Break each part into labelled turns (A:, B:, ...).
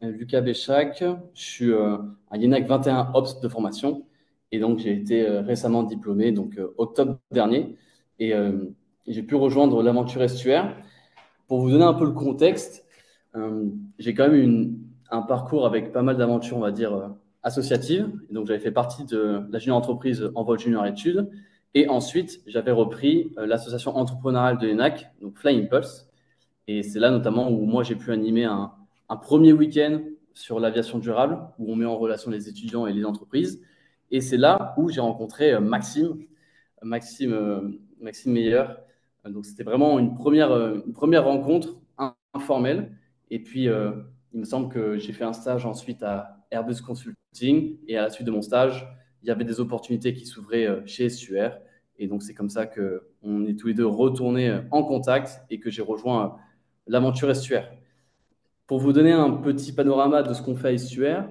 A: Lucas Béchac, je suis un INAC 21 Ops de formation et donc j'ai été récemment diplômé, donc octobre dernier, et j'ai pu rejoindre l'aventure estuaire. Pour vous donner un peu le contexte, j'ai quand même un parcours avec pas mal d'aventures, on va dire, associatives. Et donc j'avais fait partie de la junior entreprise en vol junior études et ensuite j'avais repris l'association entrepreneuriale de l'ENAC, donc Fly Impulse. Et c'est là notamment où moi j'ai pu animer un premier week-end sur l'aviation durable, où on met en relation les étudiants et les entreprises. Et c'est là où j'ai rencontré Maxime Meyer. Donc c'était vraiment une première rencontre informelle. Et puis il me semble que j'ai fait un stage ensuite à Airbus Consulting. Et à la suite de mon stage, il y avait des opportunités qui s'ouvraient chez SUR. Et donc c'est comme ça qu'on est tous les deux retournés en contact et que j'ai rejoint l'aventure estuaire. Pour vous donner un petit panorama de ce qu'on fait à Estuaire,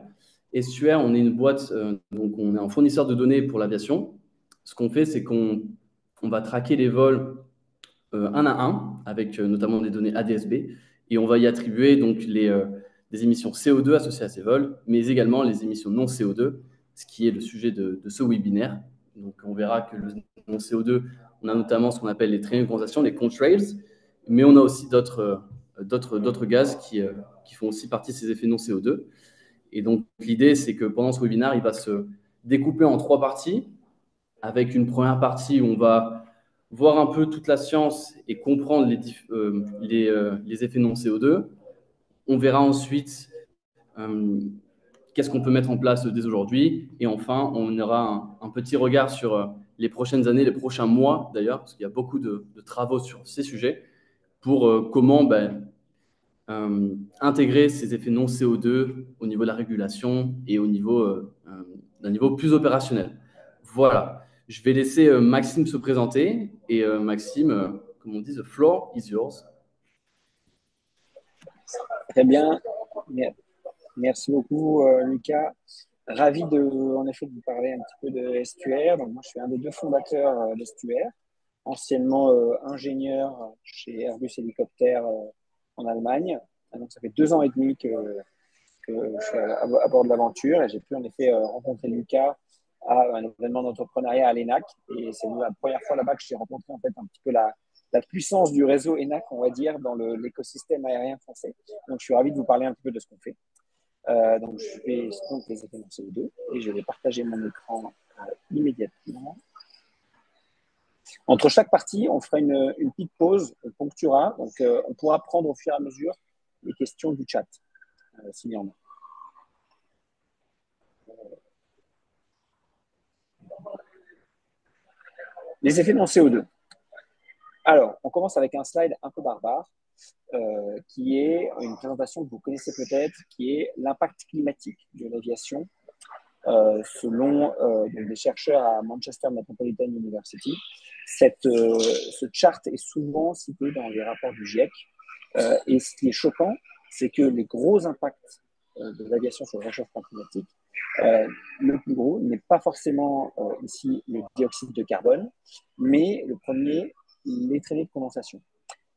A: Estuaire, on est une boîte, donc on est un fournisseur de données pour l'aviation. Ce qu'on fait, c'est qu'on va traquer les vols un à un, avec notamment des données ADSB, et on va y attribuer donc des émissions CO2 associées à ces vols, mais également les émissions non CO2, ce qui est le sujet de ce webinaire. Donc on verra que le non CO2, on a notamment ce qu'on appelle les traînées de condensation, les contrails, mais on a aussi d'autres gaz qui font aussi partie de ces effets non CO2. Et donc l'idée, c'est que pendant ce webinaire, il va se découper en trois parties, avec une première partie où on va voir un peu toute la science et comprendre les effets non CO2. On verra ensuite euh, qu'est-ce qu'on peut mettre en place dès aujourd'hui. Et enfin, on aura un petit regard sur les prochaines années, les prochains mois d'ailleurs, parce qu'il y a beaucoup de travaux sur ces sujets, pour comment intégrer ces effets non CO2 au niveau de la régulation et au niveau d'un niveau plus opérationnel. Voilà. Je vais laisser Maxime se présenter. Et Maxime, comme on dit, the floor is yours.
B: Très bien. Merci beaucoup, Lucas. Ravi en effet, de vous parler un petit peu de SQR. Donc, moi, je suis un des deux fondateurs d'SQR, anciennement ingénieur chez Airbus Hélicoptère en Allemagne. Donc, ça fait 2 ans et demi que je suis à bord de l'aventure et j'ai pu en effet rencontrer Lucas à un événement d'entrepreneuriat à l'ENAC. Et c'est la première fois là-bas que j'ai rencontré en fait un petit peu la puissance du réseau ENAC, on va dire, dans l'écosystème aérien français. Donc, je suis ravi de vous parler un petit peu de ce qu'on fait. Donc, je vais donc les effets de CO2 et je vais partager mon écran immédiatement. Entre chaque partie, on fera une petite pause, on ponctuera. Donc, on pourra prendre au fur et à mesure les questions du chat, s'il y en a. Les effets non CO2. Alors, on commence avec un slide un peu barbare, qui est une présentation que vous connaissez peut-être, qui est l'impact climatique de l'aviation, selon des chercheurs à Manchester Metropolitan University. Ce chart est souvent cité dans les rapports du GIEC. Et ce qui est choquant, c'est que les gros impacts de l'aviation sur le réchauffement climatique, le plus gros n'est pas forcément ici le dioxyde de carbone, mais le premier, les traînées de condensation.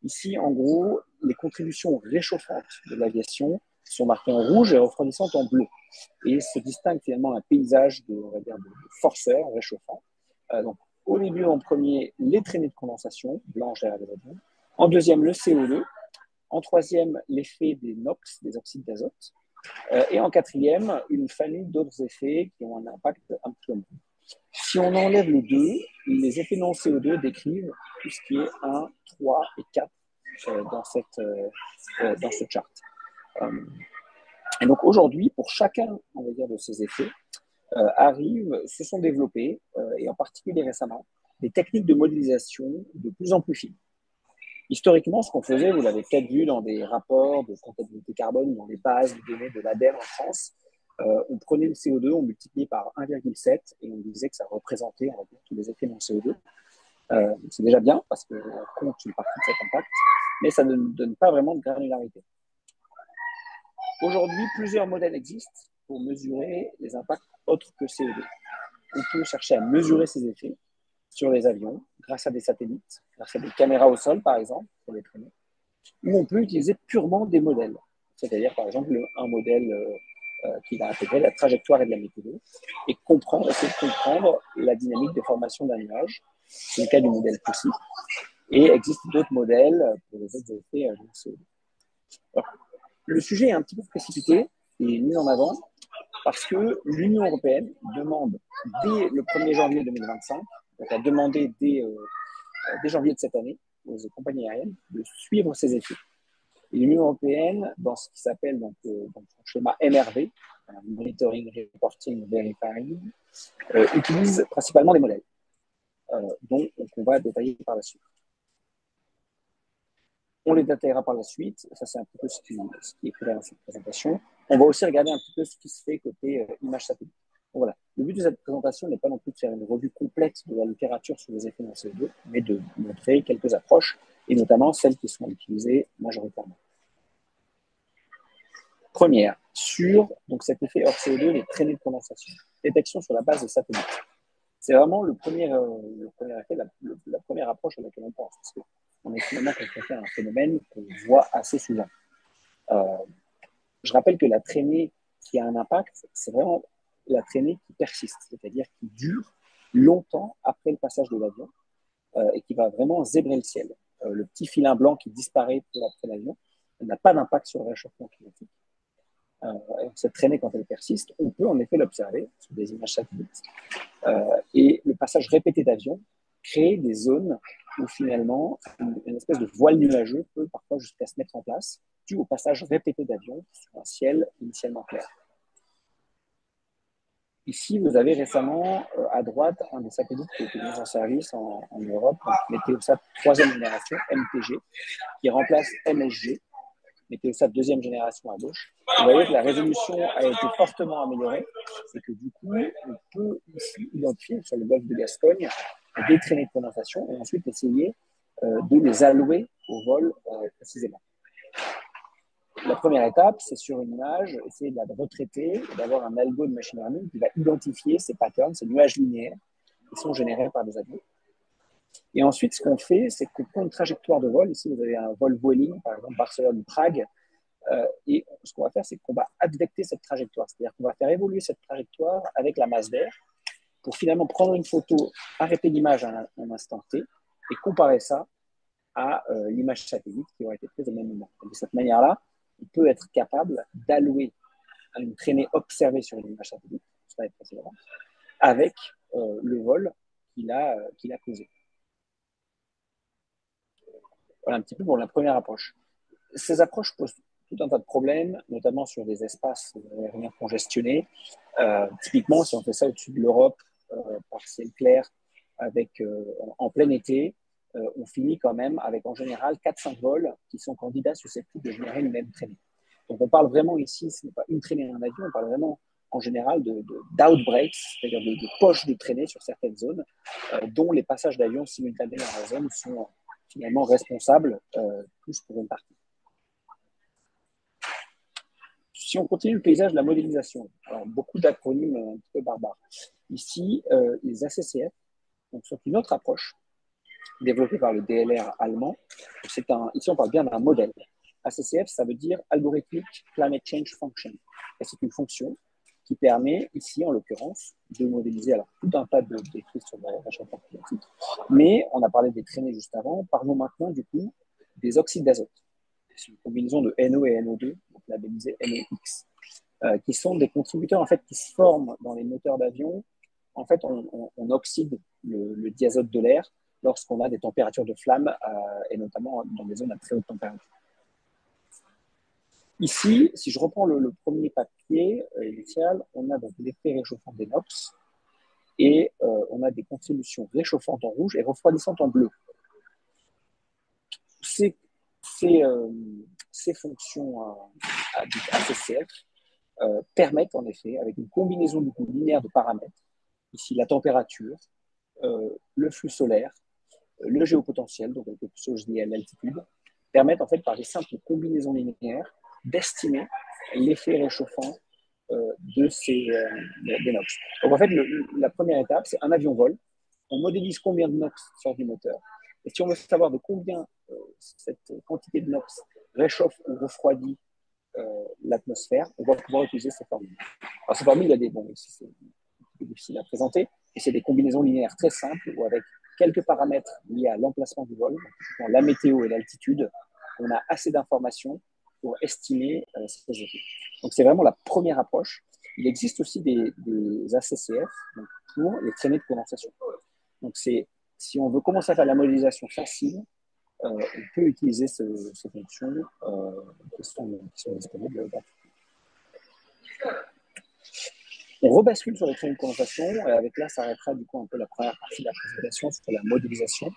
B: Ici, en gros, les contributions réchauffantes de l'aviation sont marquées en rouge et refroidissantes en bleu. Et se distingue finalement un paysage on va dire, de forceurs réchauffants. Donc, au début, en premier, les traînées de condensation, blanches derrière les avions. En deuxième, le CO2. En troisième, l'effet des NOx, des oxydes d'azote. Et en quatrième, une famille d'autres effets qui ont un impact un peu moins. Si on enlève les deux, les effets non CO2 décrivent tout ce qui est 1, 3 et 4 dans ce chart. Et donc aujourd'hui, pour chacun, on va dire, de ces effets, se sont développés, et en particulier récemment, des techniques de modélisation de plus en plus fines. Historiquement, ce qu'on faisait, vous l'avez peut-être vu dans des rapports de comptabilité carbone, dans les bases de données de l'ADEME en France, on prenait le CO2, on multipliait par 1,7 et on disait que ça représentait, on va dire, tous les effets non CO2. C'est déjà bien parce qu'on compte une partie de cet impact, mais ça ne donne pas vraiment de granularité. Aujourd'hui, plusieurs modèles existent pour mesurer les impacts autres que CO2. On peut chercher à mesurer ces effets sur les avions grâce à des satellites, grâce à des caméras au sol, par exemple, pour les traîner, ou on peut utiliser purement des modèles. c'est-à-dire par exemple un modèle qui va intégrer la trajectoire et de la météo, et essayer de comprendre la dynamique de formation d'un nuage. C'est le cas du modèle POSSI. Et il existe d'autres modèles pour les autres effets de CO2. Alors, le sujet est un petit peu précipité et mis en avant parce que l'Union européenne demande dès le 1er janvier 2025, donc a demandé dès janvier de cette année aux compagnies aériennes de suivre ces effets. Et l'Union européenne, dans ce qui s'appelle dans son schéma MRV, Monitoring, Reporting, Verifying, utilise principalement des modèles, dont on va détailler par la suite. On les détaillera par la suite. Ça, c'est un peu ce qui est écrit dans cette présentation. On va aussi regarder un petit peu ce qui se fait côté image satellite. Donc, voilà. Le but de cette présentation n'est pas non plus de faire une revue complète de la littérature sur les effets dans CO2, mais de montrer quelques approches, et notamment celles qui sont utilisées majoritairement. Première, sur donc, cet effet hors CO2, les traînées de condensation. Détection sur la base des satellites. C'est vraiment le premier effet, la première approche à laquelle on pense. Parce qu'on est finalement confronté à un phénomène qu'on voit assez souvent. Je rappelle que la traînée qui a un impact, c'est vraiment la traînée qui persiste, c'est-à-dire qui dure longtemps après le passage de l'avion et qui va vraiment zébrer le ciel. Le petit filin blanc qui disparaît après l'avion n'a pas d'impact sur le réchauffement climatique. Cette traînée, quand elle persiste, on peut en effet l'observer sur des images satellites. Et le passage répété d'avions crée des zones où finalement une espèce de voile nuageux peut parfois jusqu'à se mettre en place dû au passage répété d'avions sur un ciel initialement clair. Ici, vous avez récemment à droite un des satellites qui a été mis en service en Europe, Meteosat 3e génération, MTG, qui remplace MSG, Meteosat 2e génération à gauche. Vous voyez que la résolution a été fortement améliorée et que du coup, on peut ici identifier sur le golfe de Gascogne des traînées de condensation et ensuite essayer de les allouer au vol précisément. La première étape, c'est sur une image, essayer de la retraiter et d'avoir un algo de machine learning qui va identifier ces patterns, ces nuages linéaires qui sont générés par des avions. Et ensuite, ce qu'on fait, c'est que pour une trajectoire de vol, ici vous avez un vol Vueling, par exemple Barcelone-Prague, et ce qu'on va faire, c'est qu'on va advecter cette trajectoire, c'est-à-dire qu'on va faire évoluer cette trajectoire avec la masse d'air pour finalement prendre une photo, arrêter l'image à un instant T et comparer ça à l'image satellite qui aurait été prise au même moment. Et de cette manière-là, on peut être capable d'allouer à une traînée observée sur une image satellite, avec le vol qu'il a causé. Voilà un petit peu pour la première approche. Ces approches posent tout un tas de problèmes, notamment sur des espaces aériens congestionnés. Typiquement, si on fait ça au-dessus de l'Europe, par ciel clair, en plein été, on finit quand même avec en général 4-5 vols qui sont candidats susceptibles de générer une même traînée. Donc on parle vraiment ici, ce n'est pas une traînée d'un avion, on parle vraiment en général d'outbreaks, c'est-à-dire de poches de traînée sur certaines zones, dont les passages d'avions simultanés dans la zone sont finalement responsables, tous pour une partie. Si on continue le paysage de la modélisation, alors beaucoup d'acronymes un petit peu barbares. Ici, les ACCF donc, sont une autre approche développée par le DLR allemand. Ici, on parle bien d'un modèle. ACCF, ça veut dire Algorithmic Climate Change Function. Et c'est une fonction qui permet, ici en l'occurrence, de modéliser alors, tout un tas d'écrits sur le réchauffement climatique. Mais on a parlé des traînées juste avant. Parlons maintenant du coup des oxydes d'azote. C'est une combinaison de NO et NO2, donc labellisé NOx, qui sont des contributeurs en fait qui se forment dans les moteurs d'avion. En fait, on oxyde le diazote de l'air lorsqu'on a des températures de flamme et notamment dans des zones à très haute température. Ici, si je reprends le premier papier initial, on a donc l'effet réchauffant des NOx et on a des contributions réchauffantes en rouge et refroidissantes en bleu. Ces fonctions ACCF permettent en effet, avec une combinaison du coup linéaire de paramètres, ici la température, le flux solaire, le géopotentiel, donc quelque chose lié à l'altitude, permettent en fait par des simples combinaisons linéaires d'estimer l'effet réchauffant des NOx. Donc en fait, la première étape, c'est un avion vole, on modélise combien de NOx sort du moteur, et si on veut savoir de combien cette quantité de NOx réchauffe ou refroidit l'atmosphère, on va pouvoir utiliser ces formules. Alors, ces formules, il y a des, bon, c'est difficile à présenter, et c'est des combinaisons linéaires très simples où avec quelques paramètres liés à l'emplacement du vol, donc la météo et l'altitude, on a assez d'informations pour estimer ces effets. Donc c'est vraiment la première approche. Il existe aussi des ACCF donc pour les traînées de condensation. Donc c'est si on veut commencer à faire la modélisation facile, on peut utiliser ces fonctions qui sont disponibles. On rebascule sur les traînées de condensation et avec là, ça arrêtera du coup un peu la première partie de la présentation sur la modélisation.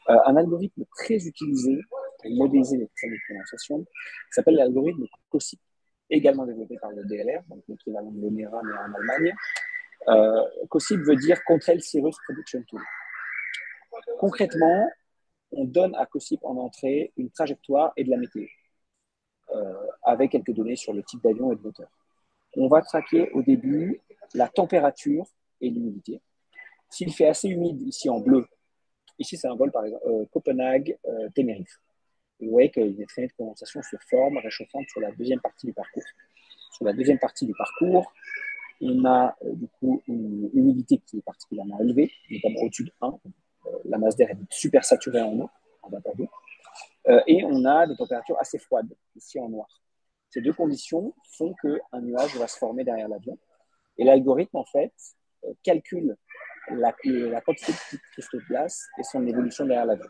B: Un algorithme très utilisé pour modéliser les traînées de condensation s'appelle l'algorithme COSIP, également développé par le DLR, donc l'équivalent de l'ONERA mais en Allemagne. COSIP veut dire Control Cirrus Prediction Tool. Concrètement, on donne à COSIP en entrée une trajectoire et de la météo, avec quelques données sur le type d'avion et de moteur. On va traquer au début la température et l'humidité. S'il fait assez humide ici en bleu, ici c'est un vol par exemple Copenhague-Tenerife. Vous voyez qu'il y a une traînée de condensation se forme réchauffante sur la deuxième partie du parcours. Sur la deuxième partie du parcours, on a du coup une humidité qui est particulièrement élevée, notamment au-dessus de 1. La masse d'air est super saturée en eau, en vapeur d'eau. Et on a des températures assez froides, ici en noir. Ces deux conditions font qu'un nuage va se former derrière l'avion. Et l'algorithme, en fait, calcule la quantité de petits cristaux de glace et son évolution derrière l'avion.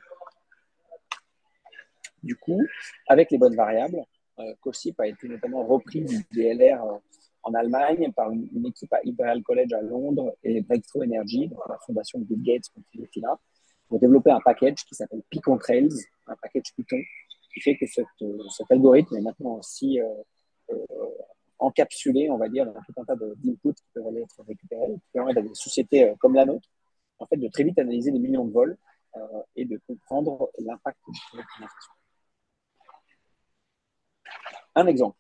B: Du coup, avec les bonnes variables, COSIP a été notamment repris du DLR en Allemagne par une équipe à Imperial College à Londres et Breakthrough Energy, donc la fondation de Bill Gates, là, pour développer un package qui s'appelle PyContrails, un package Python, qui fait que cet algorithme est maintenant aussi encapsulé, on va dire, dans tout un tas d'inputs qui peuvent aller être récupérés, qui permettent à des sociétés comme la nôtre, en fait, de très vite analyser des millions de vols et de comprendre l'impact de l'optimisation. Un exemple.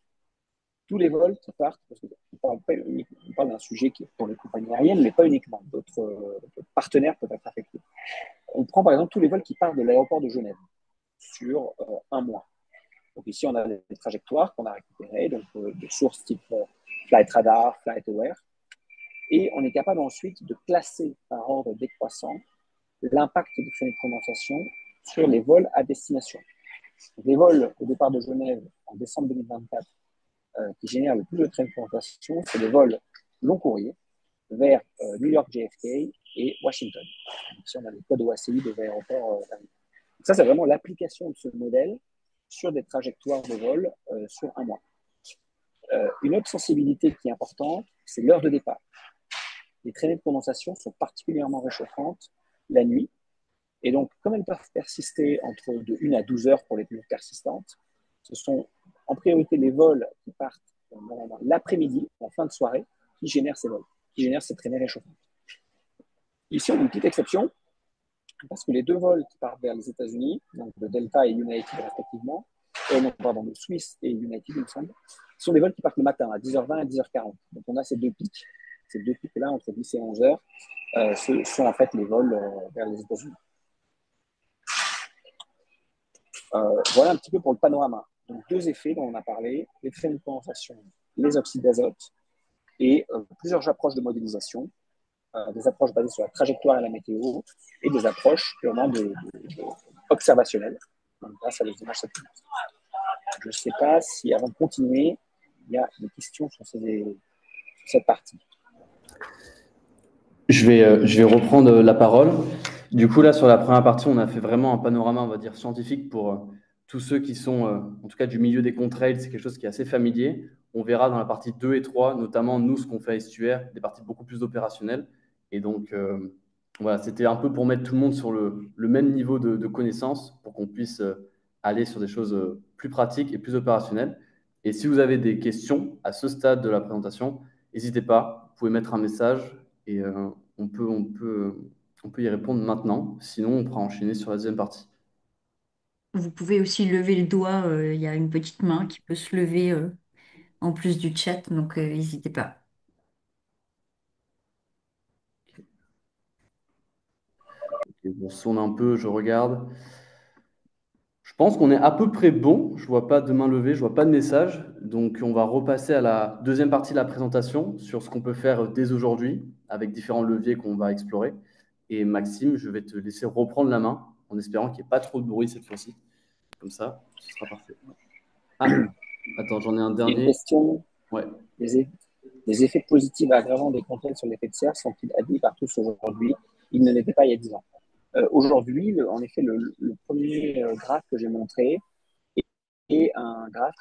B: Tous les vols qui partent, parce qu'on parle d'un sujet qui est pour les compagnies aériennes, mais pas uniquement. D'autres partenaires peuvent être affectés. On prend par exemple tous les vols qui partent de l'aéroport de Genève sur un mois. Donc ici, on a des trajectoires qu'on a récupérées, donc de sources type Flight Radar, Flight Aware, et on est capable ensuite de classer par ordre décroissant l'impact des traînées de condensation sur les vols à destination. Donc, les vols au départ de Genève en décembre 2024 qui génèrent le plus de traînées de condensation, c'est les vols long courrier vers New York JFK et Washington. Donc, ici, on a le code OACI des aéroports. Ça, c'est vraiment l'application de ce modèle sur des trajectoires de vol sur un mois. Une autre sensibilité qui est importante, c'est l'heure de départ. Les traînées de condensation sont particulièrement réchauffantes la nuit. Et donc, comme elles peuvent persister entre de 1 à 12 heures pour les plus persistantes, ce sont en priorité les vols qui partent l'après-midi, en fin de soirée, qui génèrent ces vols, qui génèrent ces traînées réchauffantes. Ici, on a une petite exception, parce que les deux vols qui partent vers les États-Unis, donc de Delta et United respectivement, de Swiss et United, il me semble, sont des vols qui partent le matin à 10h20 et 10h40. Donc on a ces deux pics. Ces deux pics-là, entre 10 et 11 heures, ce sont en fait les vols vers les États-Unis. Voilà un petit peu pour le panorama. Donc deux effets dont on a parlé, les traînées de condensation, les oxydes d'azote et plusieurs approches de modélisation, des approches basées sur la trajectoire et la météo et des approches purement observationnelles, grâce à des images satellites. Je ne sais pas si avant de continuer, il y a des questions sur cette partie.
A: Je vais reprendre la parole. Du coup, là, sur la première partie, on a fait vraiment un panorama, on va dire, scientifique pour tous ceux qui sont, en tout cas, du milieu des contrails. C'est quelque chose qui est assez familier. On verra dans la partie 2 et 3, notamment nous, ce qu'on fait à Estuaire, des parties beaucoup plus opérationnelles. Et donc, voilà, c'était un peu pour mettre tout le monde sur le même niveau de connaissance pour qu'on puisse aller sur des choses plus pratiques et plus opérationnelles. Et si vous avez des questions à ce stade de la présentation, n'hésitez pas, vous pouvez mettre un message et on peut y répondre maintenant. Sinon, on pourra enchaîner sur la deuxième partie.
C: Vous pouvez aussi lever le doigt, il y a une petite main qui peut se lever en plus du chat, donc n'hésitez pas.
A: Et on sonne un peu, je regarde. Je pense qu'on est à peu près bon. Je vois pas de main levée, je vois pas de message. Donc, on va repasser à la deuxième partie de la présentation sur ce qu'on peut faire dès aujourd'hui avec différents leviers qu'on va explorer. Et Maxime, je vais te laisser reprendre la main en espérant qu'il n'y ait pas trop de bruit cette fois-ci. Comme ça, ce sera parfait. Ah, attends, j'en ai un
B: Il y a une
A: dernier.
B: question.
A: Ouais.
B: Les effets positifs aggravants des cocktails sur l'effet de serre sont-ils admis par tous aujourd'hui? Ils ne l'étaient pas il y a 10 ans. Aujourd'hui, en effet, le premier graphe que j'ai montré est un graphe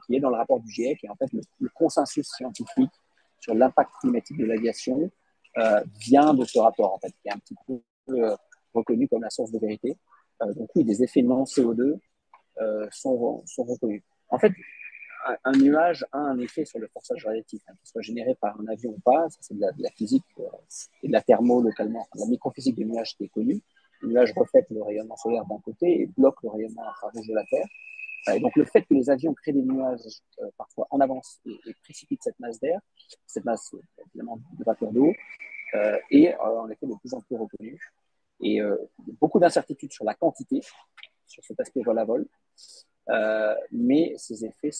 B: qui est dans le rapport du GIEC, et en fait, le consensus scientifique sur l'impact climatique de l'aviation vient de ce rapport, en fait, qui est un petit peu reconnu comme la source de vérité. Donc oui, des effets non CO2 sont reconnus. En fait, un nuage a un effet sur le forçage radiatif, hein, qu'il soit généré par un avion ou pas. Ça, c'est de la physique et de la thermo localement. La microphysique du nuage qui est connue. Le nuage reflète le rayonnement solaire d'un côté et bloque le rayonnement infrarouge de la Terre. Et donc, le fait que les avions créent des nuages parfois en avance et précipitent cette masse d'air, cette masse évidemment de vapeur d'eau, est en effet de plus en plus reconnue. Et beaucoup d'incertitudes sur la quantité, sur cet aspect vol à vol. Mais ces effets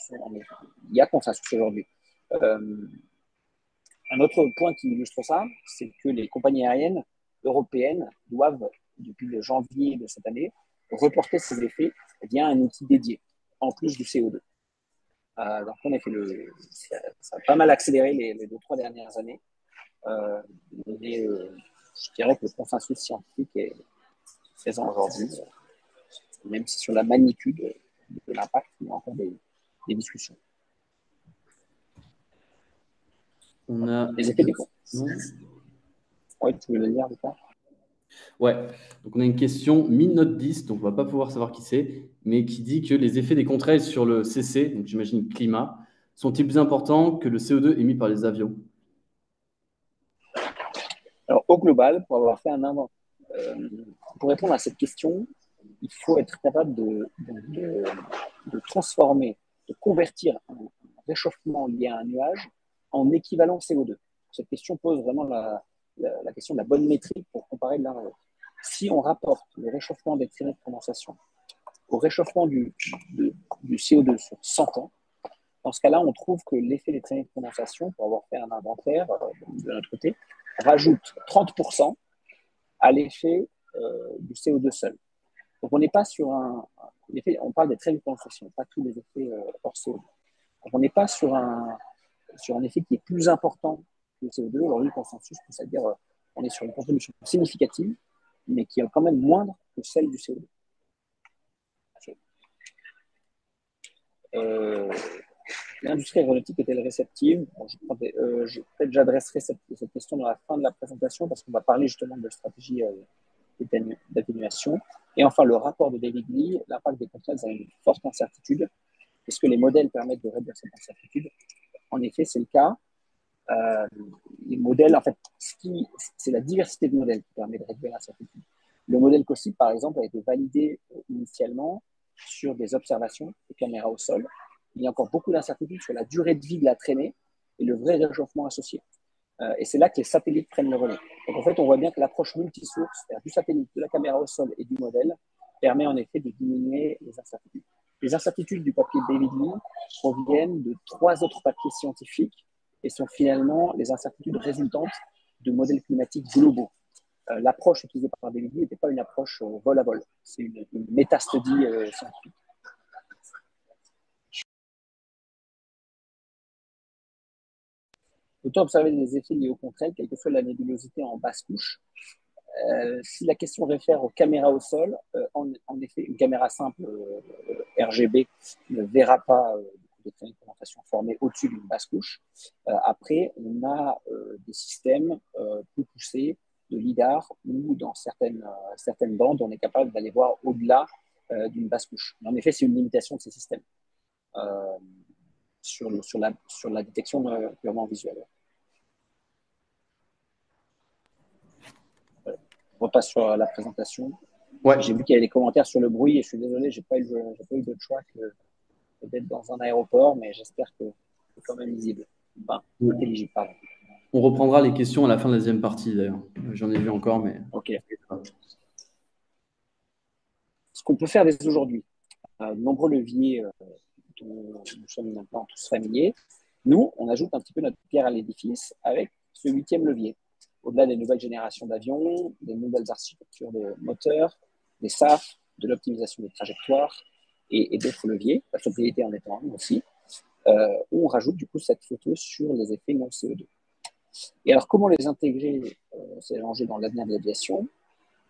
B: il y a consensus aujourd'hui. Un autre point qui illustre ça, c'est que les compagnies aériennes européennes doivent, depuis le janvier de cette année, reporter ces effets via un outil dédié, en plus du CO2. Donc, en effet, ça a pas mal accéléré les 2-3 dernières années. Mais je dirais que le consensus scientifique est présent aujourd'hui, même si sur la magnitude de l'impact, il y a encore des discussions.
A: On a
B: Les effets des
A: non.
B: Oui, tu veux le lire, Lucas?
A: Ouais, donc on a une question Minnote 10, donc on va pas pouvoir savoir qui c'est, mais qui dit que les effets des contrails sur le CC, donc j'imagine climat, sont-ils plus importants que le CO2 émis par les avions?
B: Alors, au global, pour avoir fait un inventaire, pour répondre à cette question, il faut être capable de transformer, de convertir un réchauffement lié à un nuage en équivalent CO2. Cette question pose vraiment la question de la bonne métrique pour comparer l'un à l'autre. Si on rapporte le réchauffement des traînées de condensation au réchauffement du CO2 sur 100 ans, dans ce cas-là, on trouve que l'effet des traînées de condensation, pour avoir fait un inventaire de notre côté, rajoute 30% à l'effet du CO2 seul. Donc on n'est pas sur effet, on parle des traînées de condensation, pas tous les effets hors CO2. Donc on n'est pas sur un effet qui est plus important que le CO2. Aujourd'hui, le consensus, c'est-à-dire on est sur une contribution significative, mais qui est quand même moindre que celle du CO2. L'industrie aéronautique est-elle réceptive? Bon, peut-être j'adresserai cette question dans la fin de la présentation parce qu'on va parler justement de stratégie d'atténuation. Et enfin, le rapport de David Lee, l'impact des contraintes a une forte incertitude. Est-ce que les modèles permettent de réduire cette incertitude? En effet, c'est le cas. Les modèles, en fait, c'est la diversité de modèles qui permet de réduire l'incertitude. Le modèle COSIP, par exemple, a été validé initialement sur des observations de caméras au sol. Il y a encore beaucoup d'incertitudes sur la durée de vie de la traînée et le vrai réchauffement associé. Et c'est là que les satellites prennent le relais. Donc en fait, on voit bien que l'approche multisource, c'est-à-dire du satellite, de la caméra au sol et du modèle, permet en effet de diminuer les incertitudes. Les incertitudes du papier David Lee proviennent de 3 autres papiers scientifiques et sont finalement les incertitudes résultantes de modèles climatiques globaux. L'approche utilisée par David Lee n'était pas une approche vol à vol, c'est une métastudie scientifique. Peut-on observer des effets liés au contraire, quelle que soit la nébulosité en basse couche? Si la question réfère aux caméras au sol, en effet, une caméra simple RGB ne verra pas des traînées de condensation formées au-dessus d'une basse couche. Après, on a des systèmes plus poussés de LIDAR où dans certaines bandes, on est capable d'aller voir au-delà d'une basse couche. Mais en effet, c'est une limitation de ces systèmes sur la détection purement visuelle. On repasse sur la présentation. Ouais. J'ai vu qu'il y avait des commentaires sur le bruit et je suis désolé, j'ai pas eu de choix que d'être dans un aéroport, mais j'espère que c'est quand même lisible. Enfin, intelligible, pardon.
A: On reprendra les questions à la fin de la deuxième partie d'ailleurs. J'en ai vu encore, mais.
B: Ok. qu'on peut faire dès aujourd'hui, de nombreux leviers dont nous sommes maintenant tous familiers, nous, on ajoute un petit peu notre pierre à l'édifice avec ce 8e levier. Au-delà des nouvelles générations d'avions, des nouvelles architectures de moteurs, des SAF, de l'optimisation des trajectoires et d'autres leviers, la sobriété en étant un aussi, on rajoute du coup cette photo sur les effets non CO2. Et alors, comment les intégrer, ces enjeux dans l'avenir de l'aviation?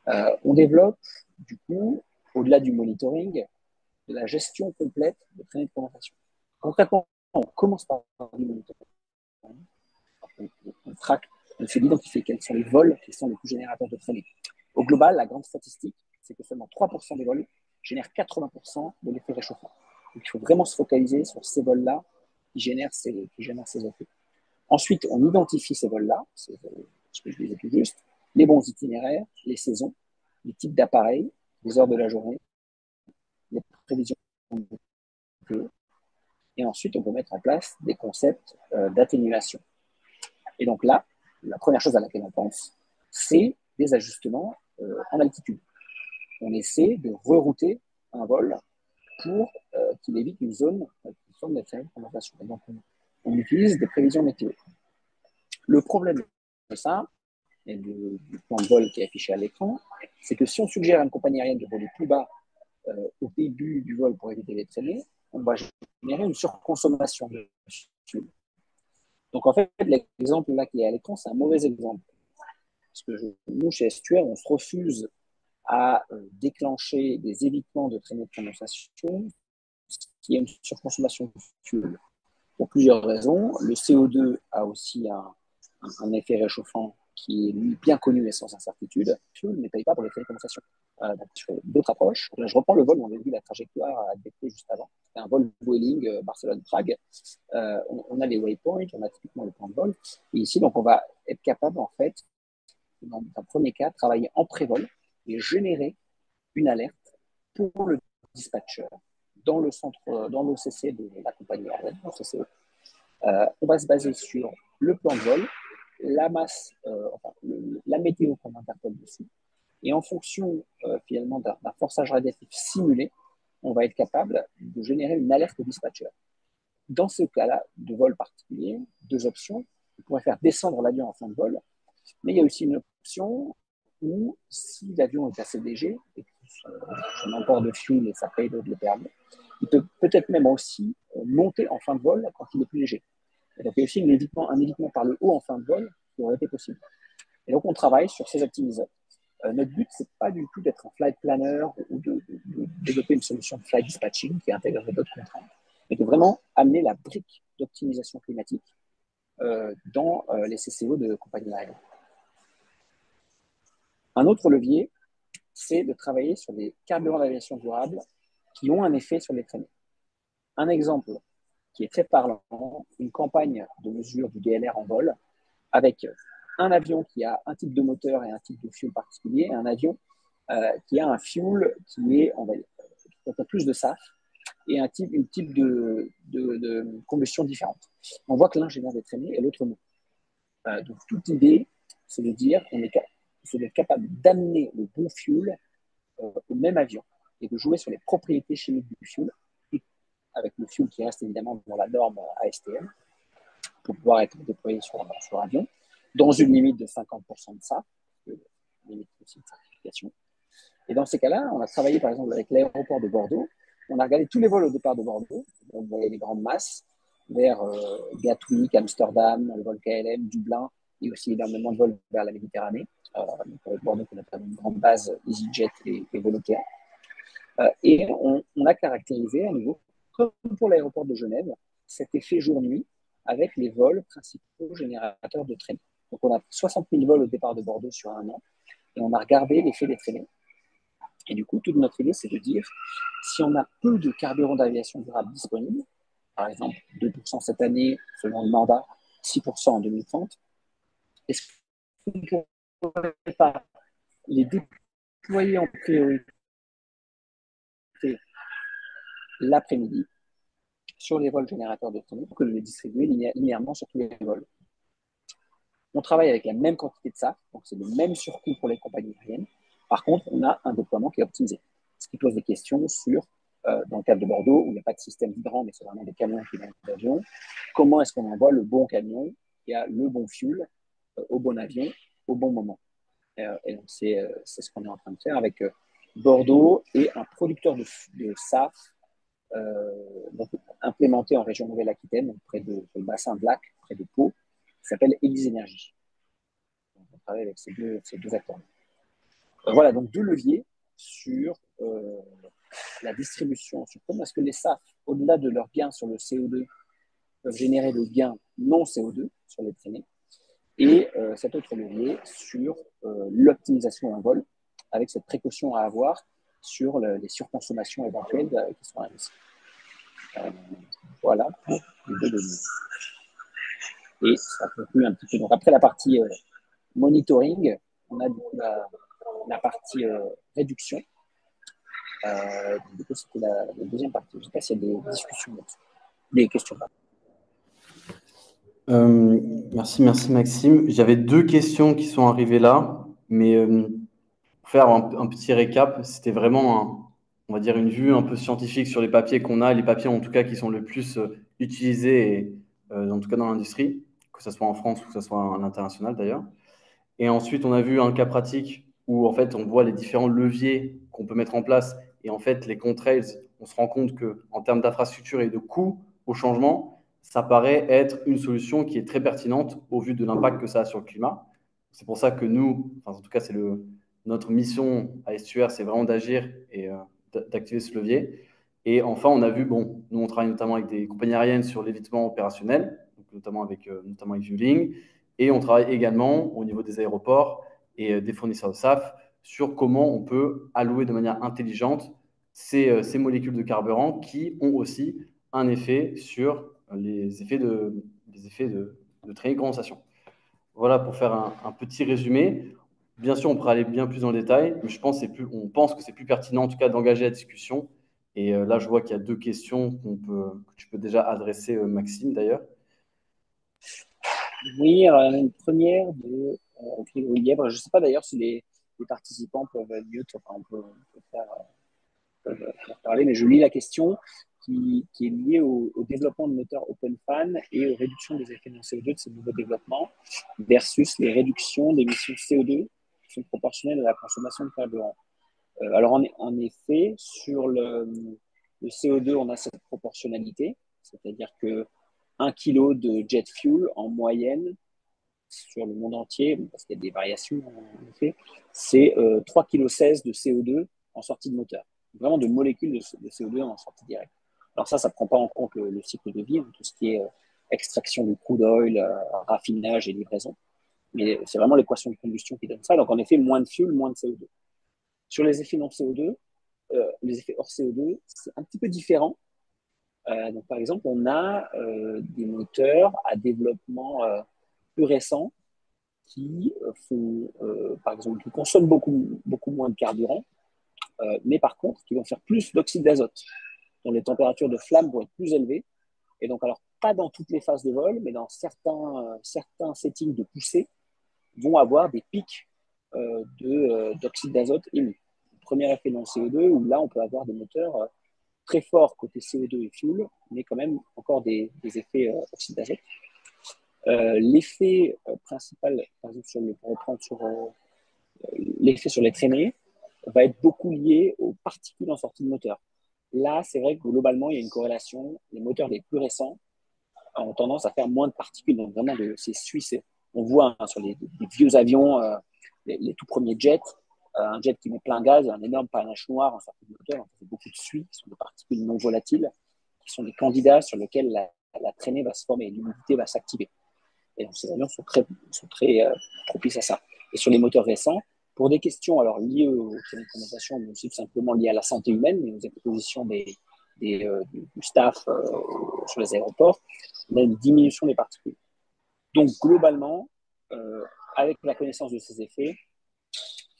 B: On développe, du coup, au-delà du monitoring, de la gestion complète de traînées de condensation. Concrètement, on commence par du monitoring. On traque, on essaie d'identifier quels sont les vols qui sont les plus générateurs de traînées. Au global, la grande statistique, c'est que seulement 3% des vols génèrent 80% de l'effet réchauffant. Donc, il faut vraiment se focaliser sur ces vols-là qui génèrent ces effets. Ensuite, on identifie ces vols-là, c'est ce que je disais tout juste, les bons itinéraires, les saisons, les types d'appareils, les heures de la journée, les prévisions de météo. Et ensuite, on peut mettre en place des concepts d'atténuation. Et donc là, la première chose à laquelle on pense, c'est des ajustements en altitude. On essaie de rerouter un vol pour qu'il évite une zone qui forme des traînées de condensation. Donc, on utilise des prévisions météo. Le problème de ça, et du plan de vol qui est affiché à l'écran, c'est que si on suggère à une compagnie aérienne de voler plus bas au début du vol pour éviter les traînées, on va générer une surconsommation de fuel. Donc en fait, l'exemple là qui est à l'écran, c'est un mauvais exemple. Parce que nous, chez Estuaire, on se refuse à déclencher des évitements de traînées de condensation qui est une surconsommation de fuel. Pour plusieurs raisons. Le CO2 a aussi un effet réchauffant qui est lui bien connu et sans incertitude. Le fuel ne paye pas pour les traînées de condensation. Donc, je fais d'autres approches. Là, je reprends le vol, on avait vu la trajectoire à décrire juste avant. C'était un vol Vueling Barcelone-Prague. On a les waypoints, on a typiquement le plan de vol. Et ici, donc, on va être capable, en fait, dans un premier cas, travailler en pré-vol et générer une alerte pour le dispatcher dans le centre, dans l'OCC de la compagnie aérienne, on va se baser sur le plan de vol, la masse, la météo qu'on interpelle dessus, et en fonction finalement d'un forçage radiatif simulé, on va être capable de générer une alerte au dispatcher. Dans ce cas-là de vol particulier, deux options. On pourrait faire descendre l'avion en fin de vol, mais il y a aussi une option où, si l'avion est assez léger et que son apport de fuel et sa payload le permet, il peut peut-être même aussi monter en fin de vol quand il est plus léger. Et donc, il y a aussi un évitement par le haut en fin de vol qui aurait été possible. Et donc, on travaille sur ces optimiseurs. Notre but, c'est pas du tout d'être un flight planner ou de développer une solution de flight dispatching qui intégrerait d'autres contraintes, mais de vraiment amener la brique d'optimisation climatique dans les CCO de compagnies aériennes. Un autre levier, c'est de travailler sur des carburants d'aviation durable qui ont un effet sur les traînées. Un exemple qui est très parlant, une campagne de mesure du DLR en vol avec un avion qui a un type de moteur et un type de fuel particulier, et un avion qui a un fuel qui est, on va dire, qui a plus de SAF et un type de combustion différente. On voit que l'un génère des traînées et l'autre non. Donc toute l'idée, c'est de dire qu'on c'est d'être capable d'amener le bon fuel au même avion et de jouer sur les propriétés chimiques du fuel, avec le fuel qui reste évidemment dans la norme ASTM, pour pouvoir être déployé sur avion, dans une limite de 50% de ça, limite aussi de certification. Et dans ces cas-là, on a travaillé par exemple avec l'aéroport de Bordeaux. On a regardé tous les vols au départ de Bordeaux. On voyait les grandes masses vers Gatwick, Amsterdam, le vol KLM, Dublin, et aussi énormément de vols vers la Méditerranée. Avec Bordeaux, on a une grande base EasyJet et Volotea. Et on a caractérisé à nouveau, comme pour l'aéroport de Genève, cet effet jour-nuit avec les vols principaux générateurs de traînées. Donc on a 60 000 vols au départ de Bordeaux sur un an, et on a regardé l'effet des traînées. Et du coup, toute notre idée, c'est de dire, si on a peu de carburant d'aviation durable disponible, par exemple 2% cette année selon le mandat, 6% en 2030, est-ce qu'on ne pourrait pas les déployer en priorité l'après-midi sur les vols générateurs de traînées pour que les distribuer linéairement sur tous les vols? On travaille avec la même quantité de SAF, donc c'est le même surcoût pour les compagnies aériennes. Par contre, on a un déploiement qui est optimisé. ce qui pose des questions sur, dans le cadre de Bordeaux, où il n'y a pas de système d'hydrant, mais c'est vraiment des camions qui viennent d'avion, comment est-ce qu'on envoie le bon camion qui a le bon fuel au bon avion au bon moment. Et donc, c'est ce qu'on est en train de faire avec Bordeaux et un producteur de SAF donc, implémenté en région Nouvelle-Aquitaine, près de le bassin de Lac, près de Pau, qui s'appelle Élise Énergie. Donc, on travaille avec ces deux acteurs. Voilà, donc deux leviers sur la distribution, sur comment est-ce que les SAF, au-delà de leurs gains sur le CO2, peuvent générer des gains non CO2 sur les traînées, et cet autre levier sur l'optimisation en vol, avec cette précaution à avoir sur les surconsommations éventuelles qui sont à risque. Voilà pour les deux leviers. Et ça conclut un petit peu. Donc après la partie monitoring, on a du coup la partie réduction. Du coup, c'était la deuxième partie. Je ne sais pas s'il y a des discussions là-dessus, des questions.
A: Merci Maxime. J'avais deux questions qui sont arrivées là, mais pour faire un petit récap, c'était vraiment, on va dire, une vue un peu scientifique sur les papiers qu'on a, les papiers en tout cas qui sont le plus utilisés, en tout cas dans l'industrie, que ce soit en France ou que ce soit à l'international d'ailleurs. Et ensuite, on a vu un cas pratique où en fait, on voit les différents leviers qu'on peut mettre en place. Et en fait, les contrails, on se rend compte que en termes d'infrastructure et de coût au changement, ça paraît être une solution qui est très pertinente au vu de l'impact que ça a sur le climat. C'est pour ça que nous, enfin, en tout cas, c'est notre mission à Estuaire, c'est vraiment d'agir et d'activer ce levier. Et enfin, on a vu, bon, nous, on travaille notamment avec des compagnies aériennes sur l'évitement opérationnel, donc notamment avec Vueling. Et on travaille également au niveau des aéroports et des fournisseurs de SAF sur comment on peut allouer de manière intelligente ces molécules de carburant qui ont aussi un effet sur les effets de traînée de condensation. Voilà pour faire un petit résumé. Bien sûr, on pourrait aller bien plus dans le détail, mais on pense que c'est plus pertinent en tout cas d'engager la discussion. Et là, je vois qu'il y a deux questions que tu peux déjà adresser, Maxime, d'ailleurs.
B: Oui, alors il y en a une première de Grégory Lièvre. Je ne sais pas d'ailleurs si les participants peuvent mute, enfin on peut faire parler, mais je lis la question qui est liée au développement de moteurs OpenFan et aux réductions des effets de CO2 de ces nouveaux développements versus les réductions d'émissions CO2 qui sont proportionnelles à la consommation de carburant. Alors en effet, sur le CO2, on a cette proportionnalité, c'est-à-dire que 1 kg de jet fuel en moyenne sur le monde entier, parce qu'il y a des variations en effet, c'est 3,16 kg de CO2 en sortie de moteur. Vraiment de molécules de CO2 en sortie directe. Alors ça ne prend pas en compte le cycle de vie, tout ce qui est extraction du crude oil, raffinage et livraison. Mais c'est vraiment l'équation de combustion qui donne ça. Donc en effet, moins de fuel, moins de CO2. Sur les effets non CO2, les effets hors CO2, c'est un petit peu différent. Donc par exemple, on a des moteurs à développement plus récents qui font, par exemple, qui consomment beaucoup moins de carburant, mais par contre, qui vont faire plus d'oxyde d'azote, dont les températures de flamme vont être plus élevées. Et donc, alors, pas dans toutes les phases de vol, mais dans certains settings de poussée, vont avoir des pics d'oxyde d'azote émis. Premier effet non CO2, où là, on peut avoir des moteurs très forts côté CO2 et fuel, mais quand même encore des effets oxyde d'azote. L'effet principal, par exemple, pour reprendre sur l'effet sur les traînées, va être beaucoup lié aux particules en sortie de moteur. Là, c'est vrai que globalement, il y a une corrélation. Les moteurs les plus récents ont tendance à faire moins de particules. Donc vraiment, c'est suisse. On voit sur les vieux avions, les tout premiers jets, un jet qui met plein gaz, un énorme panache noir en sortie de moteur. On fait beaucoup de suie, qui sont des particules non volatiles, qui sont des candidats sur lesquels la traînée va se former et l'humidité va s'activer. Et donc, ces avions sont très propices à ça. Et sur les moteurs récents, pour des questions alors liées aux traînées de condensation, mais aussi tout simplement liées à la santé humaine, mais aux expositions du staff sur les aéroports, on a une diminution des particules. Donc, globalement, avec la connaissance de ces effets,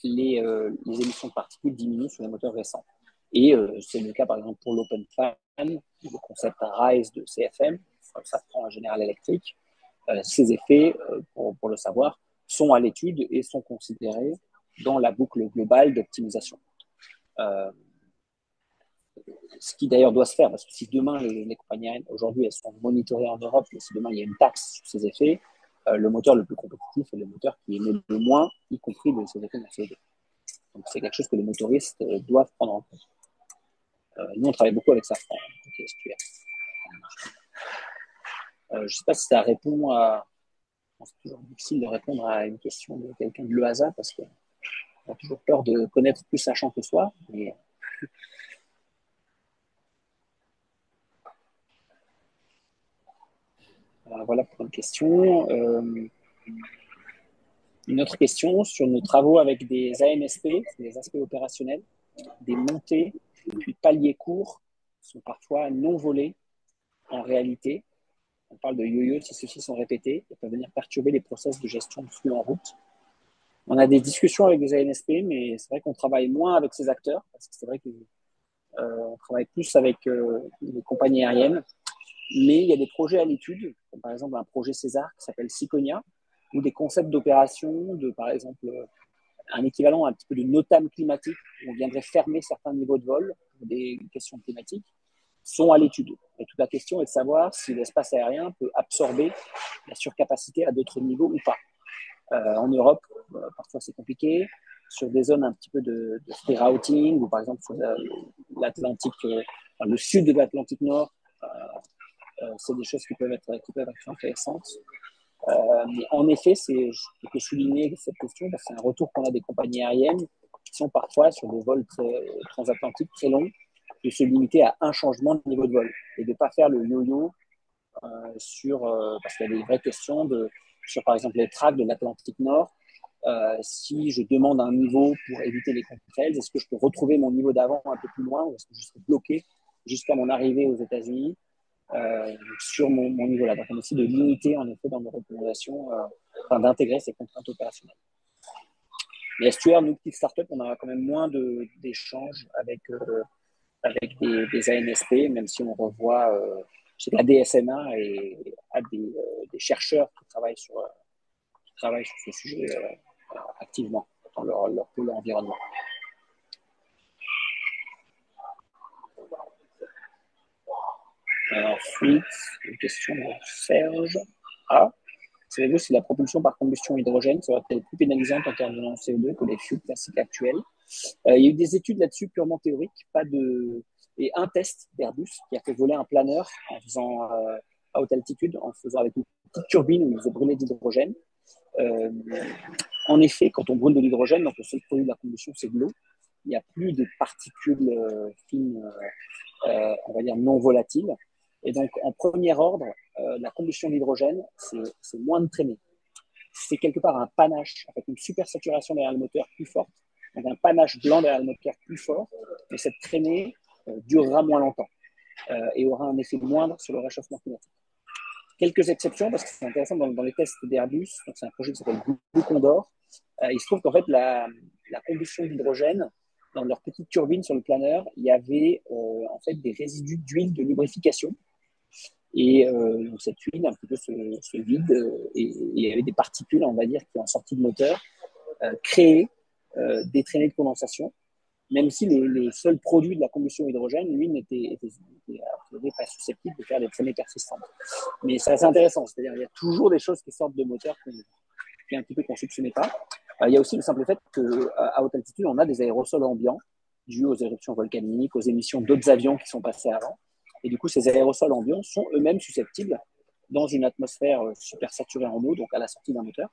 B: les émissions de particules diminuent sur les moteurs récents. Et c'est le cas, par exemple, pour l'OpenFan, le concept RISE de CFM, ça prend en General Electric. Ces effets, pour le savoir, sont à l'étude et sont considérés dans la boucle globale d'optimisation. ce qui d'ailleurs doit se faire, parce que si demain les compagnies aériennes, aujourd'hui, elles sont monitorées en Europe, mais si demain il y a une taxe sur ces effets, le moteur le plus compétitif est le moteur qui émet le moins, y compris de ces effets de CO2. Donc c'est quelque chose que les motoristes doivent prendre en compte. Nous, on travaille beaucoup avec Safran, côté SQR. Je ne sais pas si ça répond à... C'est toujours difficile de répondre à une question de quelqu'un de l'EASA, parce qu'on a toujours peur de connaître plus sachant que soi, mais... Voilà pour une question. Une autre question sur nos travaux avec des ANSP, des aspects opérationnels, des montées, puis paliers courts sont parfois non volés en réalité. On parle de yo-yo si ceux-ci sont répétés et peuvent venir perturber les process de gestion de flux en route. On a des discussions avec des ANSP, mais c'est vrai qu'on travaille moins avec ces acteurs, parce que c'est vrai qu'on travaille plus avec les compagnies aériennes. Mais il y a des projets à l'étude, comme par exemple un projet César qui s'appelle Siconia, ou des concepts d'opération, de par exemple un équivalent un petit peu de NOTAM climatique, où on viendrait fermer certains niveaux de vol pour des questions climatiques, sont à l'étude. Et toute la question est de savoir si l'espace aérien peut absorber la surcapacité à d'autres niveaux ou pas. En Europe, parfois c'est compliqué. Sur des zones un petit peu de free routing, ou par exemple sur l'Atlantique, le sud de l'Atlantique Nord, c'est des choses qui peuvent être intéressantes. Mais en effet, je peux souligner cette question parce que c'est un retour qu'on a des compagnies aériennes qui sont parfois sur des vols transatlantiques très longs, de se limiter à un changement de niveau de vol et de ne pas faire le yo-yo parce qu'il y a des vraies questions sur par exemple les tracks de l'Atlantique Nord. Si je demande un niveau pour éviter les contrails, est-ce que je peux retrouver mon niveau d'avant un peu plus loin ou est-ce que je serai bloqué jusqu'à mon arrivée aux États-Unis sur mon niveau là. Donc, on essaie de limiter, en effet, dans nos recommandations, d'intégrer ces contraintes opérationnelles. Mais SQR, nous, petites startups, on a quand même moins d'échanges avec des ANSP, même si on revoit chez la DSNA et à des chercheurs qui travaillent sur ce sujet activement dans leur pôle environnement. Ensuite, une question de Serge. Savez-vous si la propulsion par combustion hydrogène serait-elle plus pénalisante en termes de CO2 que les fuels classiques actuels? Il y a eu des études là-dessus purement théoriques, et un test d'Airbus qui a fait voler un planeur en faisant à haute altitude, en faisant avec une petite turbine où il faisait brûler de l'hydrogène. En effet, quand on brûle de l'hydrogène, donc le seul produit de la combustion, c'est de l'eau. Il n'y a plus de particules fines, on va dire non volatiles. Et donc, en premier ordre, la combustion d'hydrogène, c'est moins de traînées. C'est quelque part un panache, avec une supersaturation derrière le moteur plus forte, donc un panache blanc derrière le moteur plus fort, mais cette traînée durera moins longtemps et aura un effet moindre sur le réchauffement climatique. Quelques exceptions, parce que c'est intéressant dans les tests d'Airbus, donc c'est un projet qui s'appelle Blue Condor, il se trouve qu'en fait, la combustion d'hydrogène, dans leur petite turbine sur le planeur, il y avait en fait des résidus d'huile de lubrification. Et donc cette huile un petit peu se vide et il y avait des particules, on va dire, qui en sortie de moteur créaient des traînées de condensation, même si les seuls produits de la combustion hydrogène, lui, n'étaient pas susceptibles de faire des traînées persistantes. Mais c'est assez intéressant, c'est-à-dire qu'il y a toujours des choses qui sortent de moteur qu'on ne soupçonnait pas. Il y a aussi le simple fait qu'à haute altitude, on a des aérosols ambiants dus aux éruptions volcaniques, aux émissions d'autres avions qui sont passés avant. Et du coup, ces aérosols ambiants sont eux-mêmes susceptibles, dans une atmosphère super saturée en eau, donc à la sortie d'un moteur,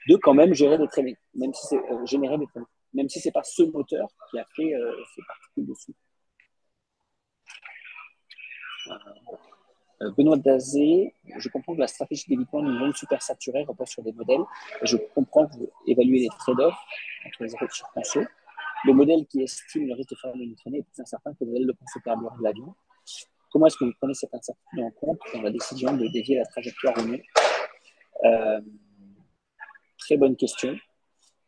B: de quand même gérer des traînées, même si générer des traînées, même si ce n'est pas ce moteur qui a fait ces particules dessus. Benoît Dazé, je comprends que la stratégie d'évitement d'une zone super saturée repose sur des modèles, et je comprends que vous évaluez les trade-offs entre les effets de surconso. Le modèle qui estime le risque de faire une traînée est plus incertain que le modèle de conso carburant de l'avion. Comment est-ce que vous prenez cette incertitude en compte dans la décision de dévier la trajectoire ou non? Très bonne question.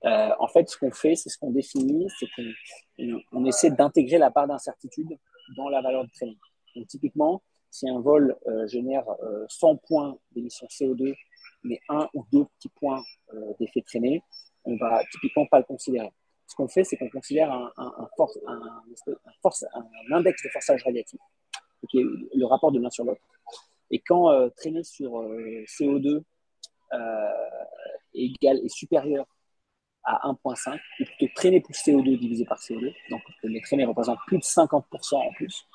B: En fait, ce qu'on fait, c'est ce qu'on définit, c'est qu'on essaie d'intégrer la part d'incertitude dans la valeur de traînée. Donc, typiquement, si un vol génère 100 points d'émissions CO2, mais 1 ou 2 petits points d'effet traîné, on va typiquement pas le considérer. ce qu'on fait, c'est qu'on considère un index de forçage radiatif, qui est le rapport de l'un sur l'autre. Et quand traîner sur CO2 est supérieur à 1,5, ou plutôt traîner plus CO2 divisé par CO2, donc les traînées représentent plus de 50% en plus,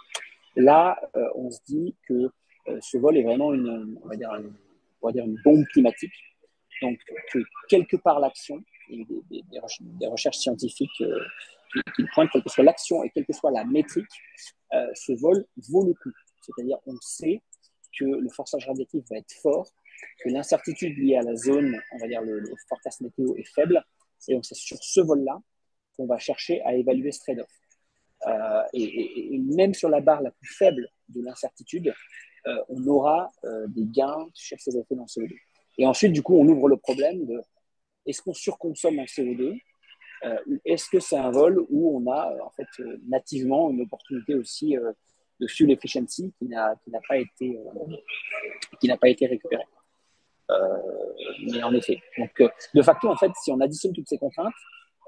B: là, on se dit que ce vol est vraiment on va dire une bombe climatique. Donc, que quelque part l'action, et des recherches scientifiques qui pointent, quelle que soit l'action et quelle que soit la métrique, ce vol vaut le coup. C'est-à-dire, on sait que le forçage radiatif va être fort, que l'incertitude liée à la zone, on va dire le forecast météo est faible, et donc c'est sur ce vol-là qu'on va chercher à évaluer ce trade-off. Et même sur la barre la plus faible de l'incertitude, on aura des gains sur ces effets dans CO2. Et ensuite, du coup, on ouvre le problème de est-ce qu'on surconsomme en CO2 est-ce que c'est un vol où on a en fait nativement une opportunité aussi de fuel efficiency qui n'a pas été récupérée. Mais en effet, donc de facto en fait, si on additionne toutes ces contraintes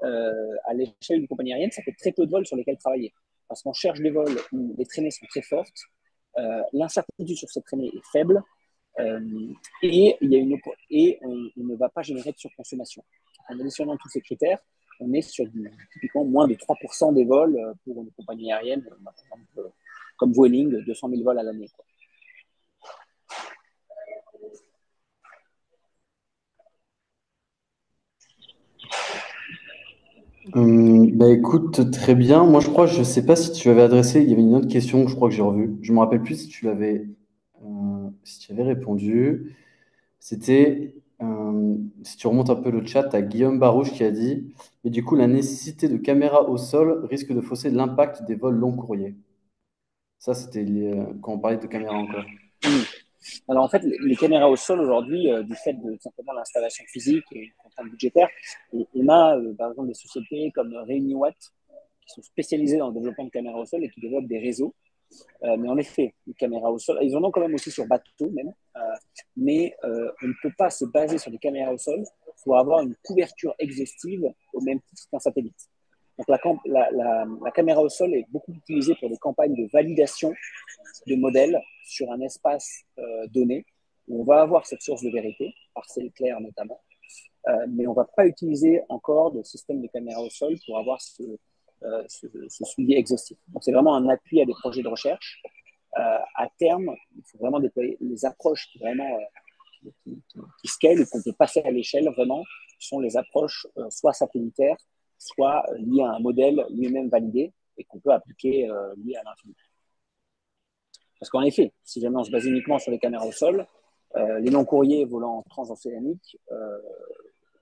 B: à l'échelle d'une compagnie aérienne, ça fait très peu de vols sur lesquels travailler, parce qu'on cherche des vols où les traînées sont très fortes, l'incertitude sur cette traînée est faible. Et on ne va pas générer de surconsommation. En additionnant tous ces critères, on est sur typiquement moins de 3% des vols pour une compagnie aérienne, par exemple, comme Vueling, 200 000 vols à l'année.
A: Bah écoute, très bien. Moi, je crois, je sais pas si tu avais adressé, il y avait une autre question que je crois que j'ai revue. Je me rappelle plus si tu avais répondu. C'était, si tu remontes un peu le chat, à Guillaume Barouche qui a dit, mais du coup, la nécessité de caméras au sol risque de fausser l'impact des vols long courriers. Ça, c'était quand on parlait de caméras encore.
B: Alors en fait, les caméras au sol aujourd'hui, du fait de simplement l'installation physique et une contrainte budgétaire, on a par exemple des sociétés comme Reuniwatt qui sont spécialisées dans le développement de caméras au sol et qui développent des réseaux. Mais en effet, les caméras au sol, ils en ont quand même aussi sur bateau même, mais on ne peut pas se baser sur des caméras au sol pour avoir une couverture exhaustive au même titre qu'un satellite. Donc la caméra au sol est beaucoup utilisée pour des campagnes de validation de modèles sur un espace donné, où on va avoir cette source de vérité, parcelle claire notamment, mais on ne va pas utiliser encore de système de caméra au sol pour avoir ce suivi exhaustif. Donc c'est vraiment un appui à des projets de recherche. À terme, il faut vraiment déployer les approches qui scalent ou qu'on peut passer à l'échelle vraiment sont les approches soit satellitaires, soit liées à un modèle lui-même validé et qu'on peut appliquer lié à l'infini. Parce qu'en effet, si jamais on se base uniquement sur les caméras au sol, les longs courriers volant transocéaniques,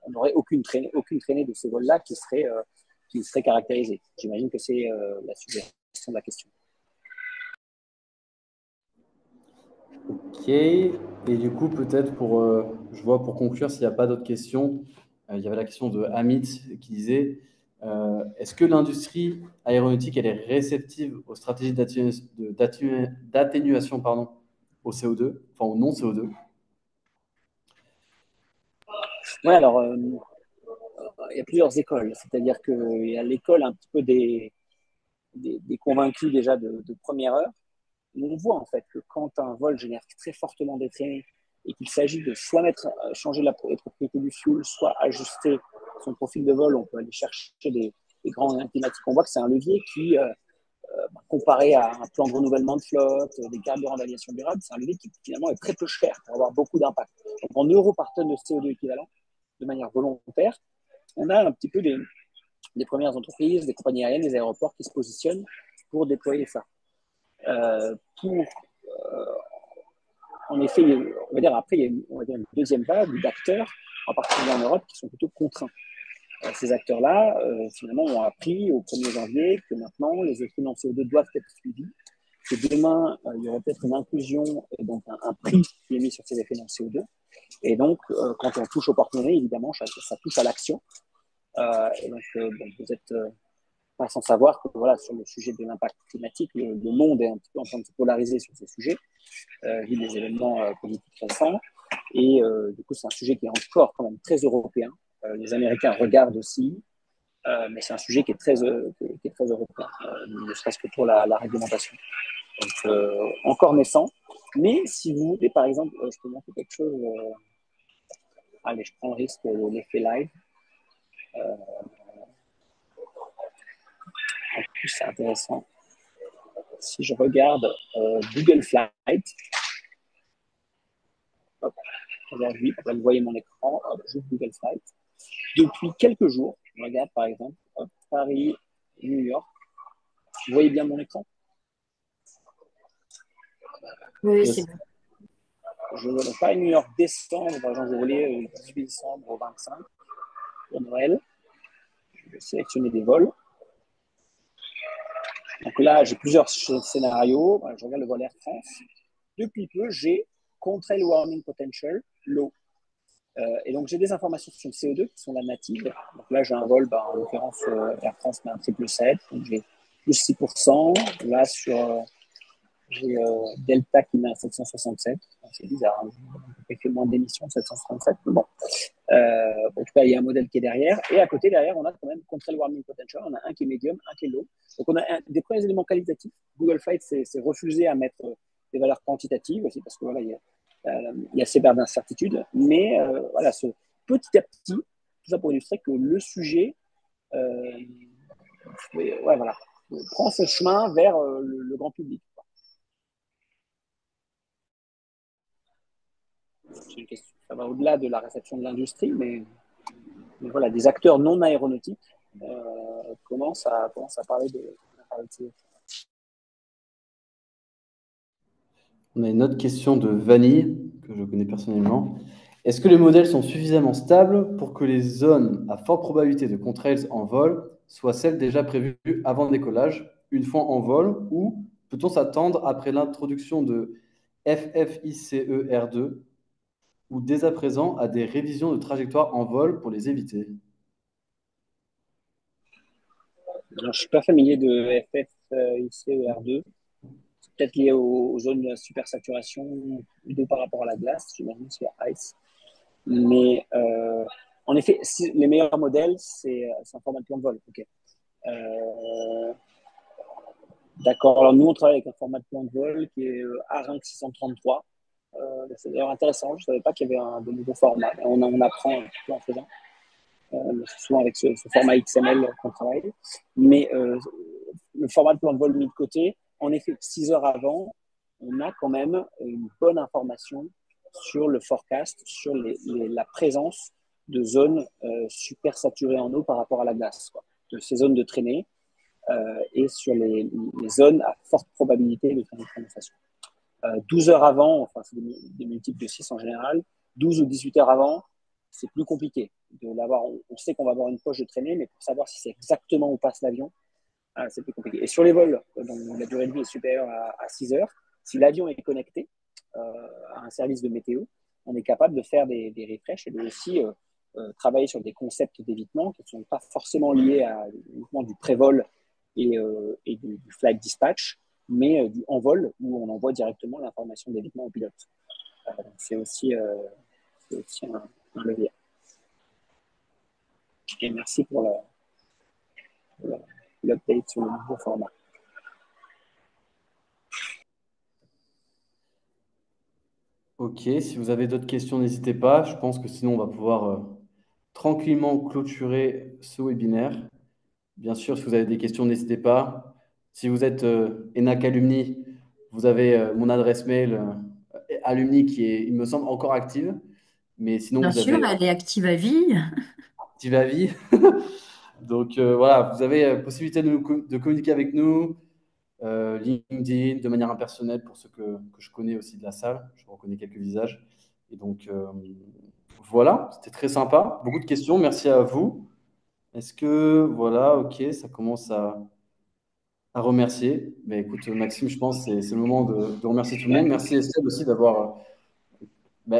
B: on n'aurait aucune traînée de ces vols-là qui serait caractérisée. J'imagine que c'est la suggestion de la question.
A: Ok. Et du coup, peut-être je vois pour conclure, s'il n'y a pas d'autres questions, il y avait la question de Amit qui disait est-ce que l'industrie aéronautique elle est réceptive aux stratégies d'atténuation au CO2, enfin au non-CO2?
B: Oui, alors il y a plusieurs écoles. C'est-à-dire qu'il y a l'école un petit peu des convaincus déjà de première heure. On voit en fait que quand un vol génère très fortement des traînées et qu'il s'agit de soit changer la propriété du fuel, soit ajuster son profil de vol, on peut aller chercher des grands climatiques. On voit que c'est un levier qui, comparé à un plan de renouvellement de flotte, des carburants d'aviation durable, c'est un levier qui finalement est très peu cher pour avoir beaucoup d'impact. Donc en euros par tonne de CO2 équivalent, de manière volontaire, on a un petit peu des premières entreprises, des compagnies aériennes, des aéroports qui se positionnent pour déployer ça. En effet, on va dire après, il y a une deuxième vague d'acteurs, en particulier en Europe, qui sont plutôt contraints. Ces acteurs-là, finalement, ont appris au 1er janvier que maintenant, les effets non CO2 doivent être suivis, que demain, il y aurait peut-être une inclusion et donc un prix qui est mis sur ces effets non CO2. Et donc, quand on touche au porte-monnaie, évidemment, ça touche à l'action. Et donc, vous êtes pas sans savoir que voilà, sur le sujet de l'impact climatique, le monde est un petit peu en train de se polariser sur ces sujets, vu les événements politiques récents. Et du coup, c'est un sujet qui est encore quand même très européen. Les Américains regardent aussi. Mais c'est un sujet qui est très européen, ne serait-ce que pour la réglementation. Donc, encore naissant. Mais si vous voulez, par exemple, je peux montrer quelque chose. Allez, je prends le risque de l'effet live. En plus, c'est intéressant. Si je regarde Google Flight, hop, aujourd'hui, vous voyez mon écran, hop, j'ouvre Google Flight. Depuis quelques jours, je regarde par exemple hop, Paris, New York. Vous voyez bien mon écran?
C: Oui,
A: Yes.
C: c'est bon.
B: Je vois Paris, New York, décembre, par exemple, vous voulez 18 décembre au 25 pour Noël. Je vais sélectionner des vols. Donc là, j'ai plusieurs scénarios. Je regarde le vol Air France. Depuis peu, j'ai Contrail Warming Potential, low. Et donc, j'ai des informations sur le CO2 qui sont la native. Donc là, j'ai un vol, en l'occurrence, Air France met un 777. Donc, j'ai plus 6%. Là, j'ai Delta qui met un 767. C'est bizarre, hein. Il fait moins d'émissions, 767. Mais bon. En tout cas, il y a un modèle qui est derrière. Et à côté, derrière, on a quand même Contrail Warming Potential. On a un qui est medium, un qui est low. Donc, on a des premiers éléments qualitatifs. Google Flight s'est refusé à mettre des valeurs quantitatives aussi parce que voilà, il y a ces barres d'incertitude. Mais voilà, petit à petit, tout ça pour illustrer que le sujet voilà, prend son chemin vers le grand public. C'est une question, ça va au-delà de la réception de l'industrie, mais voilà, des acteurs non aéronautiques commencent à parler de ça.
A: On a une autre question de Vanille, que je connais personnellement. Est-ce que les modèles sont suffisamment stables pour que les zones à forte probabilité de contrails en vol soient celles déjà prévues avant le décollage, une fois en vol, ou peut-on s'attendre après l'introduction de FFICE-R2 ou dès à présent à des révisions de trajectoire en vol pour les éviter?
B: Alors, je ne suis pas familier de FFICER2. C'est peut-être lié aux zones de supersaturation d'eau par rapport à la glace, j'imagine, c'est ICE. Mais en effet, les meilleurs modèles, c'est un format de plan de vol. Okay. D'accord. Alors, nous, on travaille avec un format de plan de vol qui est ARINC 633. C'est d'ailleurs intéressant. Je ne savais pas qu'il y avait de nouveaux formats. On apprend un petit peu en faisant. C'est souvent avec ce format XML qu'on travaille. Mais le format de plan de vol mis de côté, en effet, 6 heures avant, on a quand même une bonne information sur le forecast, sur la présence de zones super saturées en eau par rapport à la glace, quoi, de ces zones de traînée et sur les zones à forte probabilité de condensation. 12 heures avant, enfin c'est des multiples de 6 en général, 12 ou 18 heures avant, c'est plus compliqué de l'avoir. On sait qu'on va avoir une poche de traînée, mais pour savoir si c'est exactement où passe l'avion, c'est plus compliqué. Et sur les vols dont la durée de vie est supérieure à 6 heures, si l'avion est connecté à un service de météo, on est capable de faire des refreshs et de aussi travailler sur des concepts d'évitement qui ne sont pas forcément liés à uniquement du pré-vol et du flight dispatch, mais du en-vol où on envoie directement l'information d'évitement au pilote. C'est aussi un levier. Et merci pour l'update sur le nouveau format.
A: Ok, si vous avez d'autres questions, n'hésitez pas. Je pense que sinon, on va pouvoir tranquillement clôturer ce webinaire. Bien sûr, si vous avez des questions, n'hésitez pas. Si vous êtes ENAC Alumni, vous avez mon adresse mail alumni qui est, il me semble, encore active. Mais sinon,
C: Bien
A: vous
C: sûr,
A: avez
C: elle est active à vie.
A: active à vie. Donc voilà, vous avez possibilité de communiquer avec nous, LinkedIn, de manière impersonnelle pour ceux que je connais aussi de la salle. Je reconnais quelques visages. Et donc voilà, c'était très sympa. Beaucoup de questions. Merci à vous. Est-ce que, voilà, ok, ça commence à remercier. Mais écoute, Maxime, je pense que c'est le moment de remercier tout le monde. Merci Estelle aussi d'avoir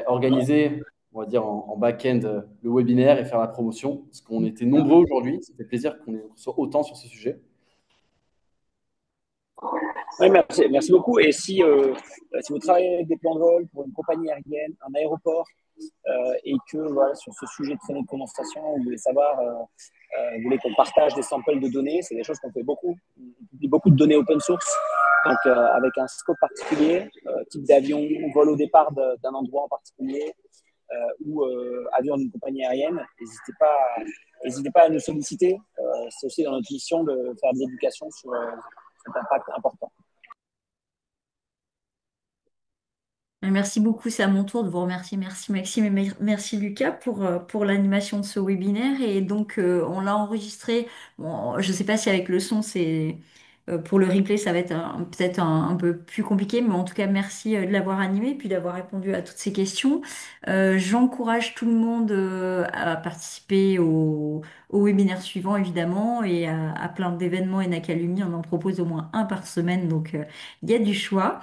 A: organisé, on va dire, en back-end le webinaire et faire la promotion. Parce qu'on était nombreux aujourd'hui. Ça fait plaisir qu'on soit autant sur ce sujet.
B: Oui, merci beaucoup. Et si vous travaillez avec des plans de vol pour une compagnie aérienne, un aéroport, et que voilà, sur ce sujet de traînée de condensation, vous voulez savoir, vous voulez qu'on partage des samples de données, c'est des choses qu'on fait beaucoup. On publie beaucoup de données open source, donc avec un scope particulier, type d'avion, vol au départ d'un endroit en particulier, ou avion d'une compagnie aérienne. N'hésitez pas à nous solliciter. C'est aussi dans notre mission de faire de l'éducation sur cet impact important.
C: Merci beaucoup, c'est à mon tour de vous remercier. Merci Maxime et merci Lucas pour l'animation de ce webinaire. Et donc, on l'a enregistré. Bon, je ne sais pas si avec le son, pour le replay, ça va être peut-être un peu plus compliqué, mais en tout cas, merci de l'avoir animé et puis d'avoir répondu à toutes ces questions. J'encourage tout le monde à participer au webinaire suivant, évidemment, et à plein d'événements Enacalumi. On en propose au moins un par semaine, donc il y a du choix.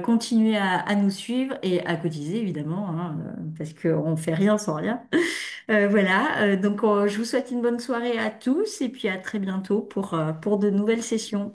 C: Continuez à nous suivre et à cotiser, évidemment, hein, parce qu'on ne fait rien sans rien. Voilà, donc je vous souhaite une bonne soirée à tous et puis à très bientôt pour de nouvelles sessions.